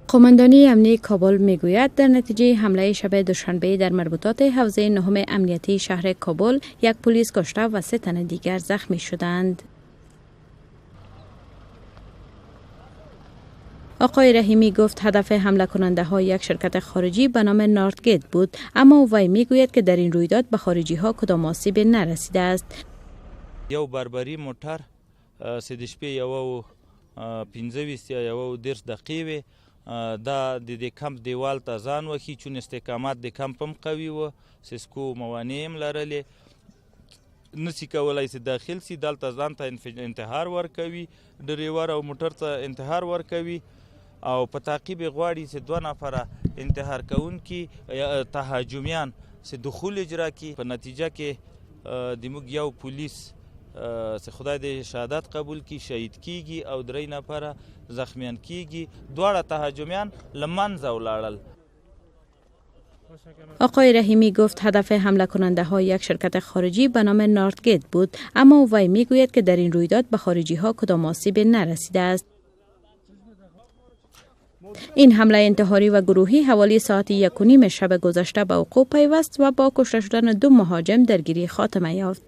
قماندانی امنیتی کابل میگوید در نتیجه حمله شب دوشنبه در مربوطات حوزه نهم امنیتی شهر کابل یک پلیس کشته و 3 تن دیگر زخمی شدند. آقای رحیمی گفت هدف حمله کننده ها یک شرکت خارجی به نام نارتگیت بود، اما وی میگوید که در این رویداد به خارجی ها کدام آسیب نرسیده است. یو بربری موټر سه شپې یو 15 یا یو 10 دقیقې دا د کمپ دیوال ته ځان وکړي، چون استحکامات د کمپ هم قوي و، سیسکو موانع هم لرلې، نسی کولای چې داخل سي، دلته ځان ته انتحار ورکوي، ډریور او موټر ته انتحار ورکوي او په تعقیب غواړي چې 2 نفره انتحار کوونکي تهاجمیان چې دخول اجرا کړي. په نتیجه کې د موږ یو پولیس چې خدای دې شهادت قبول کړي شهید کیږي او 3 نفره زخمیان کیږي. دواړه تهاجمیان له منځه ولاړل. آقای رحیمی گفت هدف حمله کننده ها یک شرکت خارجی به نام نارتگیت بود، اما وی میگوید که در این رویداد به خارجی ها کدام آسیب نرسیده است. این حمله انتحاری و گروهی حوالی ساعت 1:30 شب گذشته به وقوع پیوست و با کشته شدن 2 مهاجم درگیری خاتمه یافت.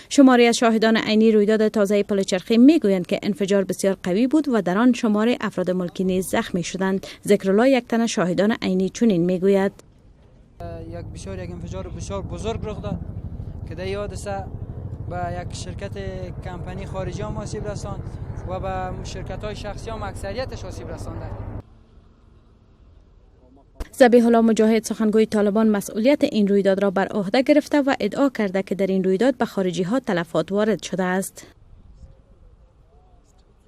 شماری از شاهدان عینی رویداد تازه پلچرخی میگویند که انفجار بسیار قوی بود و در آن شمار افراد ملکی نیز زخمی شدند. ذکرالله یک تن شاهدان عینی چنین میگوید: یک انفجار بسیار بزرگ رخ داد که در حادثه به یک شرکت کمپانی خارجی هم آسیب رساند و به شرکت های شخصی هم اکثریتش آسیب رسانده. ذبیح الله مجاهد سخنگوی طالبان مسئولیت این رویداد را بر عهده گرفته و ادعا کرده که در این رویداد به خارجی ها تلفات وارد شده است.